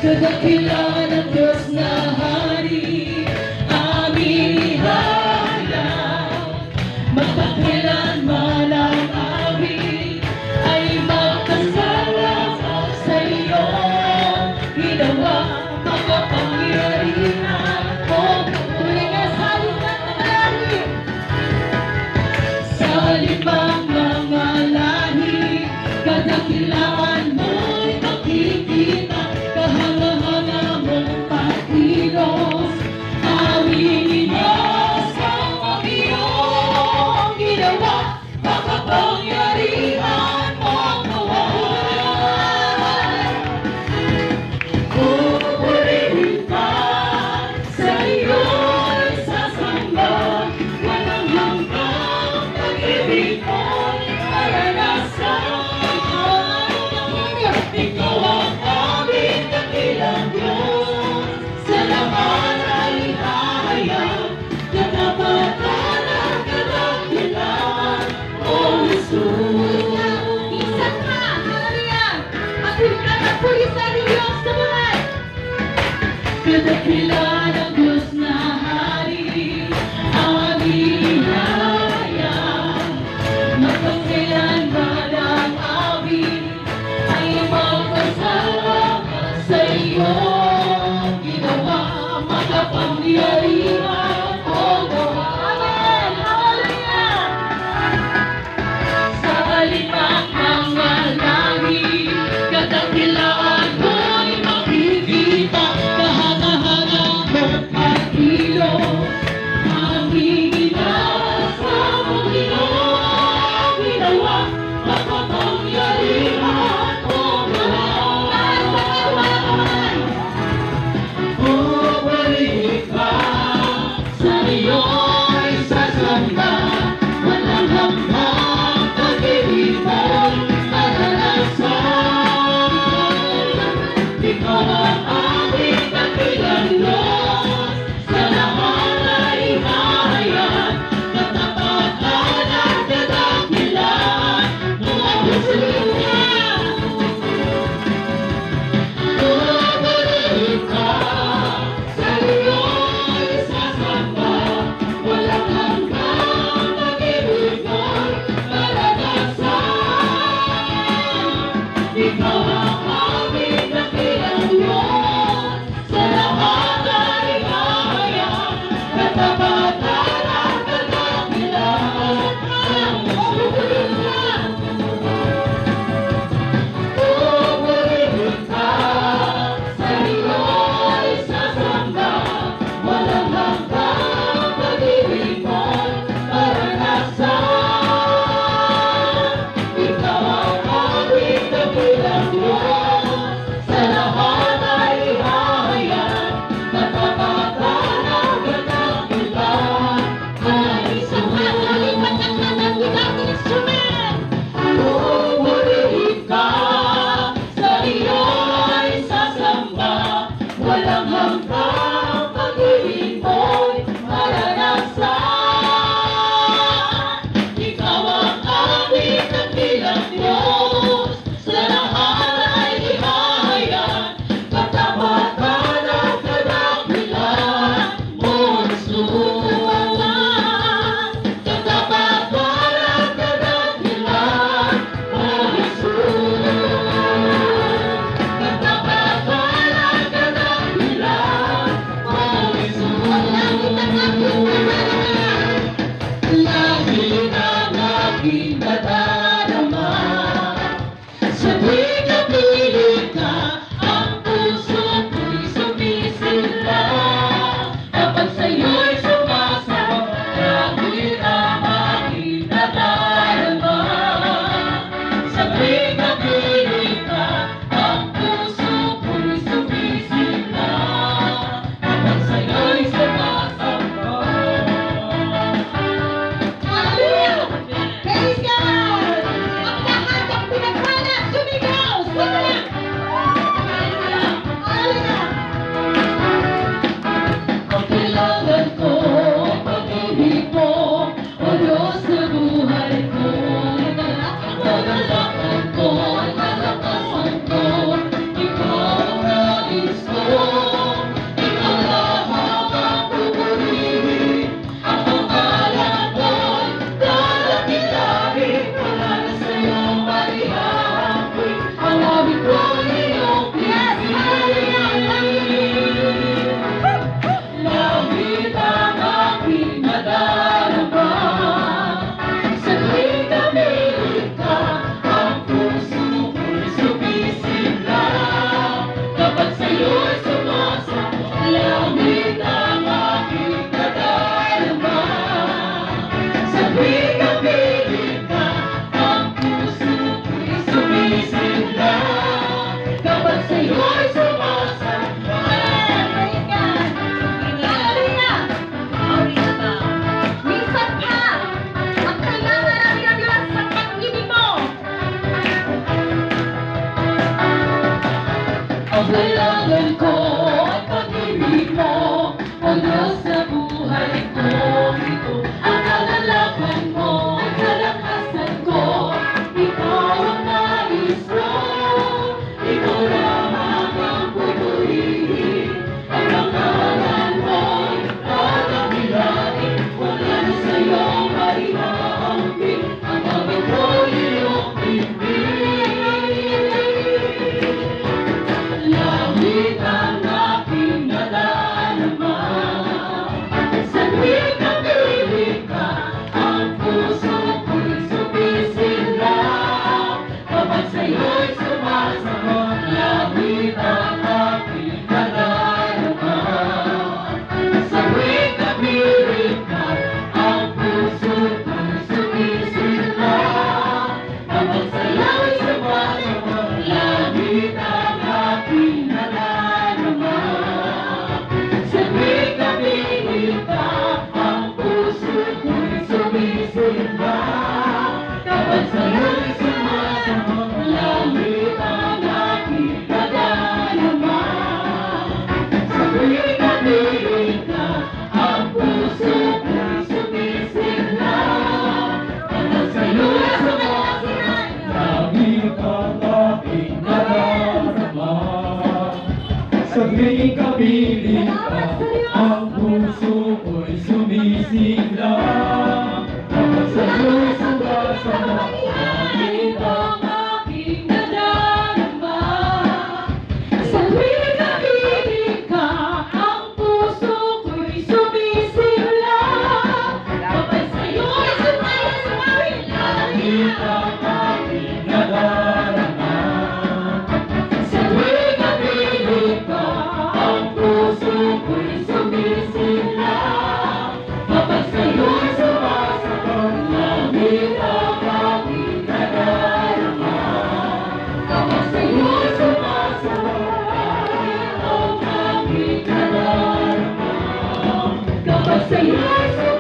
Kadakilaan ng Diyos na hari, aming ihayag. Magpakailanman ang awit ay magkasalamat sa iyo. Ginawa, makapangyarihan mo. Tuloy nga sa lipat na lahi, sa limang mga lahi, kadakilaan mo'y makikita. Kahanga-hanga mong pagkilos, aminin mo sa iyong ginawa. Makapangyarihan mong buhay. Pupurihin ka, sa iyo'y sasamba. Walang hanggang pag-ibig mo'y maranasan. Ikaw ang aming dakilang Diyos, sa lahat ay hahayag. Katapatan at kadakilaan, O Jesus. Isa ka, haleluya! At pulisan ng Diyos sa buhay. Kadakilaan ng Diyos na hari, aming ihayag. Magpakailanman ang awit ay magpasalamat sa iyo. Ginawa, makapangyarihan mo. Amen! Hallelujah! Sa limang mga lahi, kadakilaan mo'y makikita. Kahanga-hanga mong pagkilos, aming inasa mong iyong ginawa. Makapangyarihan mo buhay. Pupurihin ka, Kailangan ko at pag-ibig mo hanggang sa buhay ko. Ito ang kalalakan mo, kalakasan ko. Ikaw ang nais ko, ikaw lamang ang pupurihin. Ang pangalan mo'y tatanggilain, wala na sa'yo maihaambing. Ang mga ko'y iyong langit ang aking nadarama. Sa tuwing napiling ka, ang puso ko'y sumisilap. Kapag sa'yo'y sumasama, langit ang aking nadarama. Sa tuwing napiling ka, ang puso ko'y sumisilap. Kapag sa'yo'y sumasama, langit ang aking nadarama. Sa tuwing napiling ka, ang puso ko'y sumisilap. Kapag sa'yo'y sumasama, langit ang aking nadarama. Sa tuwing napiling ka, ang puso ko'y sumisilap. Kapag sa'yo'y sumasama, langit ang aking nadarama. Sa tuwing kapiling ka, ang puso ko'y sumisigla. Kapag sa'yo'y sumasama, langit ang aking nadarama. Sa tuwing kapiling ka, ang puso ko'y sumisigla. Kapag sa'yo'y sumasama, langit ang aking nadarama. Sa tuwing napiling ka, ang puso ko'y sumisigla. Kapag sa'yo'y sumasama, langit ang aking nadarama. Kapag sa'yo'y sumasama, langit ang aking nadarama. Kapag sa'yo'y sumasama,